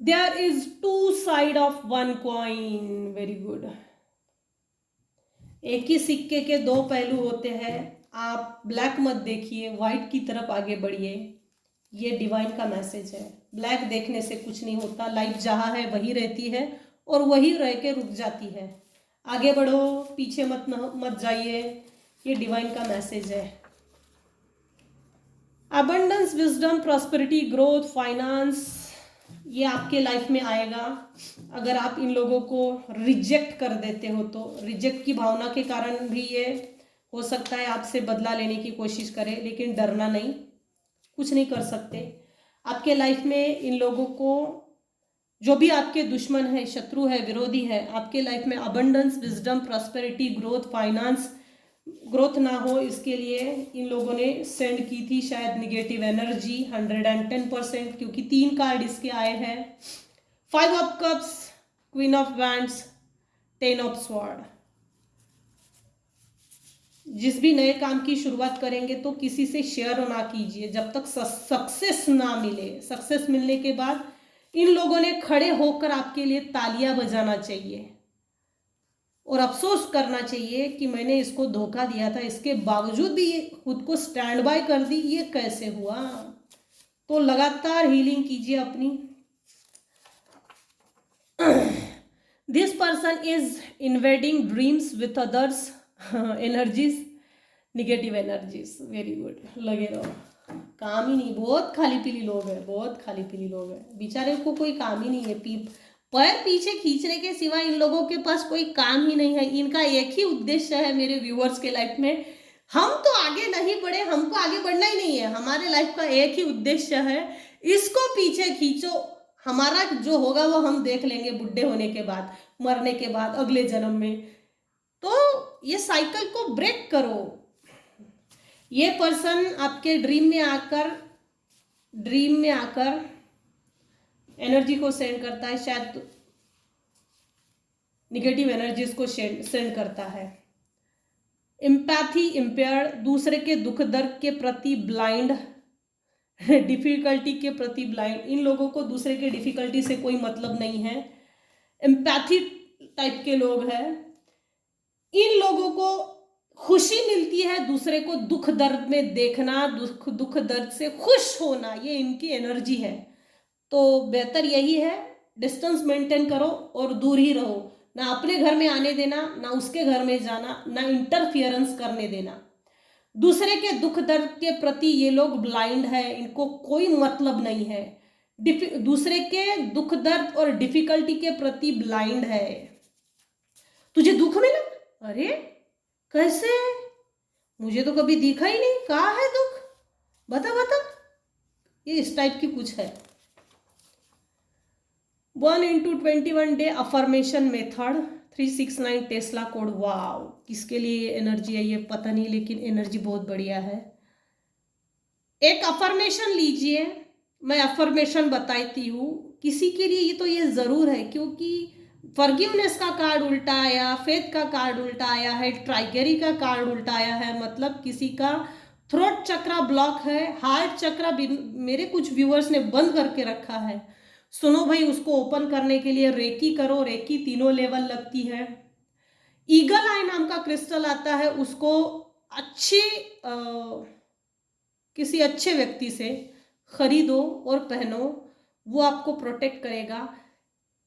There is two side of one coin. Very good. एक ही सिक्के के दो पहलू होते हैं। आप ब्लैक मत देखिए, व्हाइट की तरफ आगे बढ़िए। ये डिवाइन का मैसेज है। ब्लैक देखने से कुछ नहीं होता। लाइफ जहाँ है वही रहती है और वही रह के रुक जाती है। आगे बढ़ो, पीछे मत जाइए। ये डिवाइन का मैसेज है। Abundance, wisdom, prosperity, growth, finance, ये आपके लाइफ में आएगा। अगर आप इन लोगों को रिजेक्ट कर देते हो तो रिजेक्ट की भावना के कारण भी ये हो सकता है आपसे बदला लेने की कोशिश करें, लेकिन डरना नहीं, कुछ नहीं कर सकते। आपके लाइफ में इन लोगों को, जो भी आपके दुश्मन है, शत्रु है, विरोधी है, आपके लाइफ में abundance, wisdom, prosperity, growth, finance, growth ना हो इसके लिए इन लोगों ने सेंड की थी शायद निगेटिव एनर्जी 110%। क्योंकि 3 कार्ड इसके आए हैं, 5 of cups, queen of wands, 10 of sword. जिस भी नए काम की शुरुआत करेंगे तो किसी से शेयर ना कीजिए जब तक सक्सेस ना मिले। सक्सेस मिलने के बाद इन लोगों ने खड़े होकर आपके लिए तालियां बजाना चाहिए और अफसोस करना चाहिए कि मैंने इसको धोखा दिया था, इसके बावजूद भी ये खुद को स्टैंड बाय कर दी, ये कैसे हुआ। तो लगातार हीलिंग कीजिए अपनी। This person is invading dreams with others energies, negative energies. Very good, लगे रहो। काम ही नहीं, बहुत खाली पीली लोग हैं, बहुत खाली पीली लोग हैं, बेचारे को कोई काम ही नहीं है। पैर पीछे खींचने के सिवा इन लोगों के पास कोई काम ही नहीं है। इनका एक ही उद्देश्य है मेरे व्यूअर्स के लाइफ में, हम तो आगे नहीं बढ़े, हमको आगे बढ़ना ही नहीं है। हमारे लाइफ का एक ही उद्देश्य है, इसको पीछे खींचो, हमारा जो होगा वो हम देख लेंगे बुढ़े होने के बाद, मरने के बाद, अगले जन्म में। तो ये साइकिल को ब्रेक करो। ये पर्सन आपके ड्रीम में आकर एनर्जी को सेंड करता है, शायद निगेटिव एनर्जीज को सेंड करता है। एम्पैथी इम्पेयर्ड, दूसरे के दुख दर्द के प्रति ब्लाइंड, डिफिकल्टी के प्रति ब्लाइंड। इन लोगों को दूसरे के डिफिकल्टी से कोई मतलब नहीं है, एम्पैथी टाइप के लोग हैं। इन लोगों को खुशी मिलती है दूसरे को दुख दर्द में देखना, दुख दर्द से खुश होना, ये इनकी एनर्जी है। तो बेहतर यही है, डिस्टेंस मेंटेन करो और दूर ही रहो, ना अपने घर में आने देना, ना उसके घर में जाना, ना इंटरफियरेंस करने देना। दूसरे के दुख दर्द के प्रति ये लोग ब्लाइंड है, इनको कोई मतलब नहीं है। दूसरे के दुख दर्द और डिफिकल्टी के प्रति ब्लाइंड है। तुझे दुख मिला? अरे कैसे, मुझे तो कभी दिखा ही नहीं, कहाँ है दुख, बता बता। ये इस टाइप की कुछ है। 1x21 day affirmation method, 369 Tesla code. Wow, किसके लिए एनर्जी है ये पता नहीं, लेकिन एनर्जी बहुत बढ़िया है। एक अफर्मेशन लीजिए, मैं अफर्मेशन बताती हूँ किसी के लिए, ये तो ये जरूर है, क्योंकि फॉरगिवनेस का कार्ड उल्टा आया, फेथ का कार्ड उल्टा आया है, ट्राइगेरी का कार्ड उल्टा आया है, मतलब किसी का थ्रोट चक्रा ब्लॉक है, हार्ट चक्रा मेरे कुछ व्यूअर्स ने बंद करके रखा है। सुनो भाई, उसको ओपन करने के लिए रेकी करो, रेकी 3 लेवल लगती है। ईगल आई नाम का क्रिस्टल आता है, उसको किसी अच्छे व्यक्ति से खरीदो और पहनो, वो आपको प्रोटेक्ट करेगा।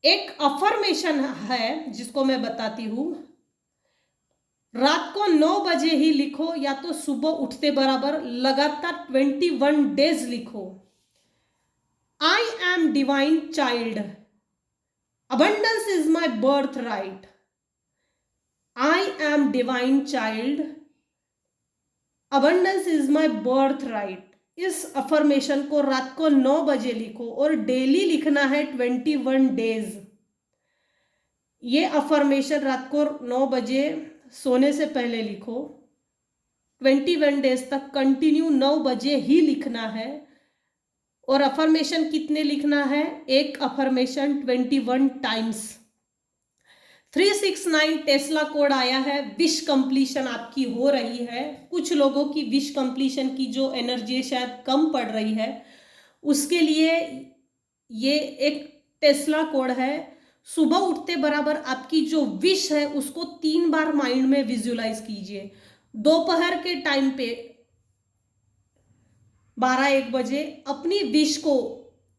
एक अफर्मेशन है जिसको मैं बताती हूं, रात को 9 बजे ही लिखो या तो सुबह उठते बराबर, लगातार 21 डेज लिखो। I am divine child. Abundance is my birthright. I am divine child. Abundance is my birthright. इस अफर्मेशन को रात को 9 बजे लिखो और डेली लिखना है 21 डेज। ये अफर्मेशन रात को 9 बजे सोने से पहले लिखो, 21 डेज तक कंटिन्यू 9 बजे ही लिखना है। और अफर्मेशन कितने लिखना है? एक अफर्मेशन 21 टाइम्स। 369 टेस्ला कोड आया है, विश कंप्लीशन आपकी हो रही है। कुछ लोगों की विश कंप्लीशन की जो एनर्जी शायद कम पड़ रही है, उसके लिए ये एक टेस्ला कोड है। सुबह उठते बराबर आपकी जो विश है उसको 3 बार माइंड में विजुअलाइज कीजिए। दोपहर के टाइम पे 12-1 बजे अपनी विश को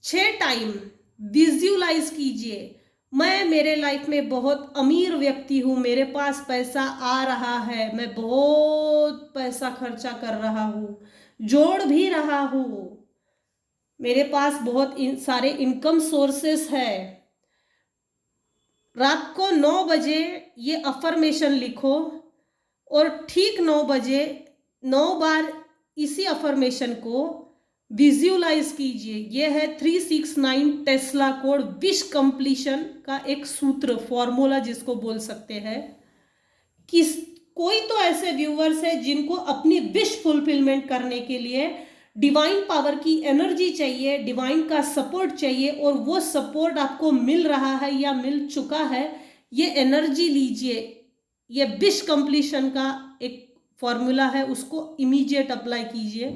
6 टाइम विजुअलाइज कीजिए। मैं मेरे लाइफ में बहुत अमीर व्यक्ति हूँ, मेरे पास पैसा आ रहा है, मैं बहुत पैसा खर्चा कर रहा हूँ, जोड़ भी रहा हूँ, मेरे पास बहुत सारे इनकम सोर्सेस है। रात को 9 बजे ये अफर्मेशन लिखो और ठीक 9 बजे 9 बार इसी अफर्मेशन को विजुअलाइज कीजिए। यह है 369 टेस्ला कोड, विश कंप्लीशन का एक सूत्र, फॉर्मूला जिसको बोल सकते हैं। कोई तो ऐसे व्यूअर्स है जिनको अपनी विश फुलफिलमेंट करने के लिए डिवाइन पावर की एनर्जी चाहिए, डिवाइन का सपोर्ट चाहिए, और वो सपोर्ट आपको मिल रहा है या मिल चुका है। ये एनर्जी लीजिए, ये विश कंप्लीशन का एक फॉर्मूला है, उसको इमीडिएट अप्लाई कीजिए,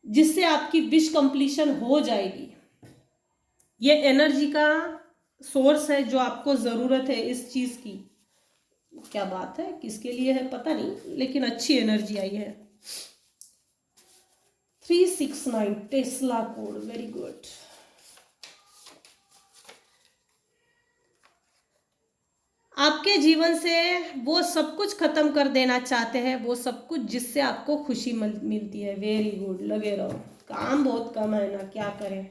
जिससे आपकी विश कंप्लीशन हो जाएगी। ये एनर्जी का सोर्स है जो आपको ज़रूरत है इस चीज़ की। क्या बात है, किसके लिए है पता नहीं, लेकिन अच्छी एनर्जी आई है। 369 टेस्ला कोड, वेरी गुड। आपके जीवन से वो सब कुछ खत्म कर देना चाहते हैं, वो सब कुछ जिससे आपको खुशी मिलती है। वेरी गुड, लगे रहो। काम बहुत कम है ना, क्या करें,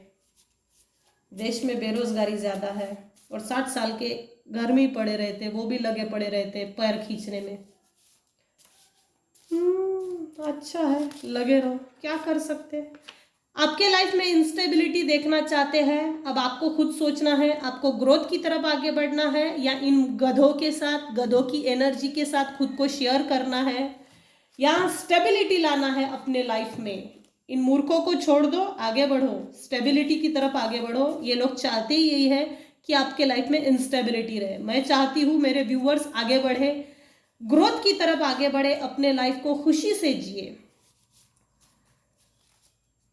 देश में बेरोजगारी ज़्यादा है और 60 साल के घर में ही पड़े रहते, वो भी लगे पड़े रहते पैर खींचने में। अच्छा है, लगे रहो, क्या कर सकते हैं। आपके लाइफ में इंस्टेबिलिटी देखना चाहते हैं, अब आपको खुद सोचना है, आपको ग्रोथ की तरफ आगे बढ़ना है या इन गधों के साथ, गधों की एनर्जी के साथ खुद को शेयर करना है, या स्टेबिलिटी लाना है अपने लाइफ में। इन मूर्खों को छोड़ दो, आगे बढ़ो, स्टेबिलिटी की तरफ आगे बढ़ो। ये लोग चाहते ही यही है कि आपके लाइफ में इंस्टेबिलिटी रहे। मैं चाहती हूँ मेरे व्यूअर्स आगे बढ़े, ग्रोथ की तरफ आगे बढ़े, अपने लाइफ को खुशी से जिए।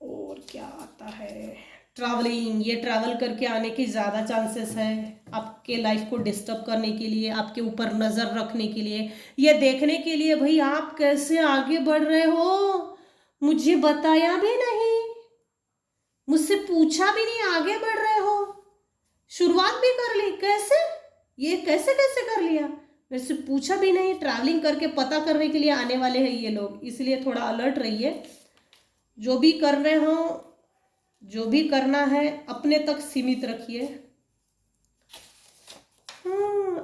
और क्या आता है, ट्रैवलिंग। ये ट्रैवल करके आने की ज़्यादा चांसेस है आपके लाइफ को डिस्टर्ब करने के लिए, आपके ऊपर नज़र रखने के लिए, ये देखने के लिए भाई आप कैसे आगे बढ़ रहे हो, मुझे बताया भी नहीं, मुझसे पूछा भी नहीं, आगे बढ़ रहे हो, शुरुआत भी कर ली, कैसे, ये कैसे कैसे कर लिया, मेरे से पूछा भी नहीं। ट्रैवलिंग करके पता करने के लिए आने वाले हैं ये लोग, इसलिए थोड़ा अलर्ट रहिए। जो भी कर रहे हो, जो भी करना है अपने तक सीमित रखिए।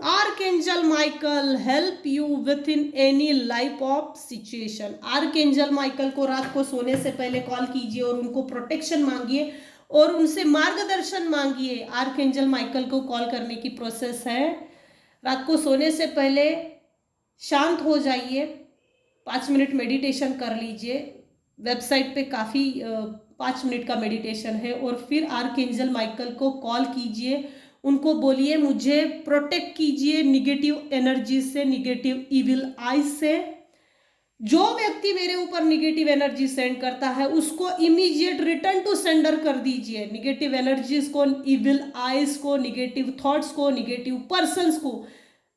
Archangel Michael help you with in any life of situation. Archangel Michael को रात को सोने से पहले कॉल कीजिए और उनको प्रोटेक्शन मांगिए और उनसे मार्गदर्शन मांगिए। आर्कएंजल माइकल को कॉल करने की प्रोसेस है, रात को सोने से पहले शांत हो जाइए, 5 मिनट मेडिटेशन कर लीजिए। वेबसाइट पे काफ़ी 5 मिनट का मेडिटेशन है, और फिर आर्कएंजल माइकल को कॉल कीजिए, उनको बोलिए मुझे प्रोटेक्ट कीजिए निगेटिव एनर्जी से, निगेटिव इविल आइज से। जो व्यक्ति मेरे ऊपर निगेटिव एनर्जी सेंड करता है उसको इमीडिएट रिटर्न टू सेंडर कर दीजिए। निगेटिव एनर्जीज को, इविल आइज को, निगेटिव थॉट्स को, निगेटिव पर्सन्स को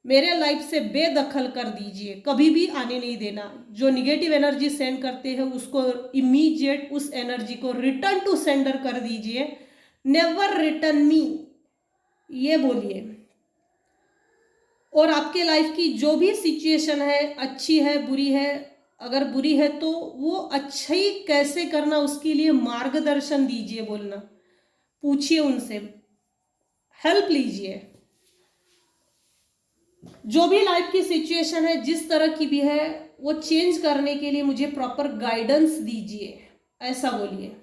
मेरे लाइफ से बेदखल कर दीजिए, कभी भी आने नहीं देना। जो निगेटिव एनर्जी सेंड करते हैं उसको इमीडिएट उस एनर्जी को रिटर्न टू सेंडर कर दीजिए। नेवर रिटर्न मी, ये बोलिए। और आपके लाइफ की जो भी सिचुएशन है, अच्छी है बुरी है, अगर बुरी है तो वो अच्छी कैसे करना उसके लिए मार्गदर्शन दीजिए, बोलना, पूछिए उनसे, हेल्प लीजिए। जो भी लाइफ की सिचुएशन है, जिस तरह की भी है, वो चेंज करने के लिए मुझे प्रॉपर गाइडेंस दीजिए, ऐसा बोलिए।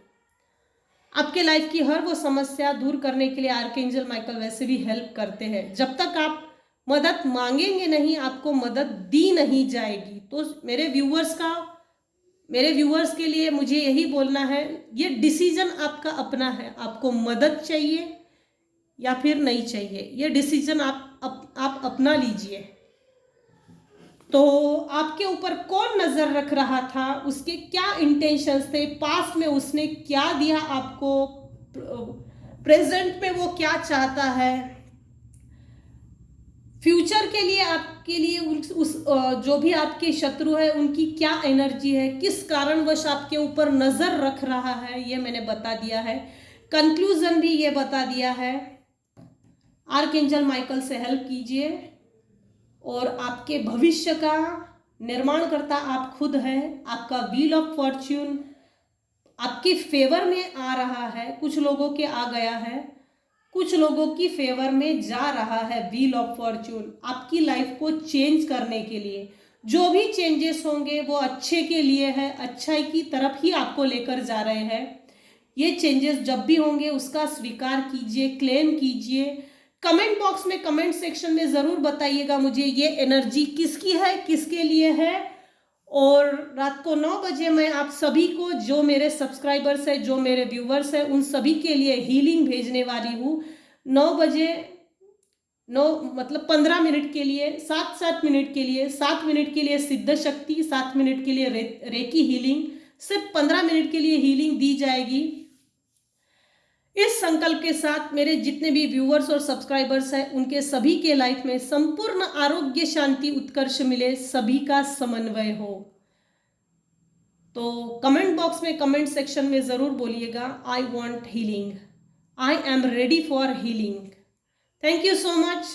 आपके लाइफ की हर वो समस्या दूर करने के लिए आर्कएंजल माइकल वैसे भी हेल्प करते हैं। जब तक आप मदद मांगेंगे नहीं, आपको मदद दी नहीं जाएगी। तो मेरे व्यूअर्स के लिए मुझे यही बोलना है, ये डिसीजन आपका अपना है, आपको मदद चाहिए या फिर नहीं चाहिए, ये डिसीजन आप अपना लीजिए। तो आपके ऊपर कौन नजर रख रहा था, उसके क्या इंटेंशंस थे, पास्ट में उसने क्या दिया आपको, प्रेजेंट में वो क्या चाहता है, फ्यूचर के लिए आपके लिए जो भी आपके शत्रु है उनकी क्या एनर्जी है, किस कारणवश आपके ऊपर नजर रख रहा है, ये मैंने बता दिया है। कंक्लूजन भी ये बता दिया है। आर्कएंजल माइकल से हेल्प कीजिए और आपके भविष्य का निर्माण करता आप खुद हैं। आपका व्हील ऑफ फॉर्च्यून आपके फेवर में आ रहा है, कुछ लोगों के आ गया है, कुछ लोगों की फेवर में जा रहा है। व्हील ऑफ फॉर्च्यून आपकी लाइफ को चेंज करने के लिए, जो भी चेंजेस होंगे वो अच्छे के लिए है, अच्छाई की तरफ ही आपको लेकर जा रहे हैं। ये चेंजेस जब भी होंगे उसका स्वीकार कीजिए, क्लेम कीजिए। कमेंट बॉक्स में, कमेंट सेक्शन में ज़रूर बताइएगा मुझे ये एनर्जी किसकी है, किसके लिए है। और रात को 9 बजे मैं आप सभी को, जो मेरे सब्सक्राइबर्स हैं, जो मेरे व्यूवर्स हैं, उन सभी के लिए हीलिंग भेजने वाली हूँ। 9 बजे, 9 मतलब 15 मिनट के लिए, 7 मिनट के लिए, 7 मिनट के लिए सिद्ध शक्ति, 7 मिनट के लिए रेकी हीलिंग, सिर्फ 15 मिनट के लिए हीलिंग दी जाएगी। इस संकल्प के साथ मेरे जितने भी व्यूअर्स और सब्सक्राइबर्स हैं उनके सभी के लाइफ में संपूर्ण आरोग्य, शांति, उत्कर्ष मिले, सभी का समन्वय हो। तो कमेंट बॉक्स में, कमेंट सेक्शन में ज़रूर बोलिएगा, I want healing, I am ready for healing. Thank you so much.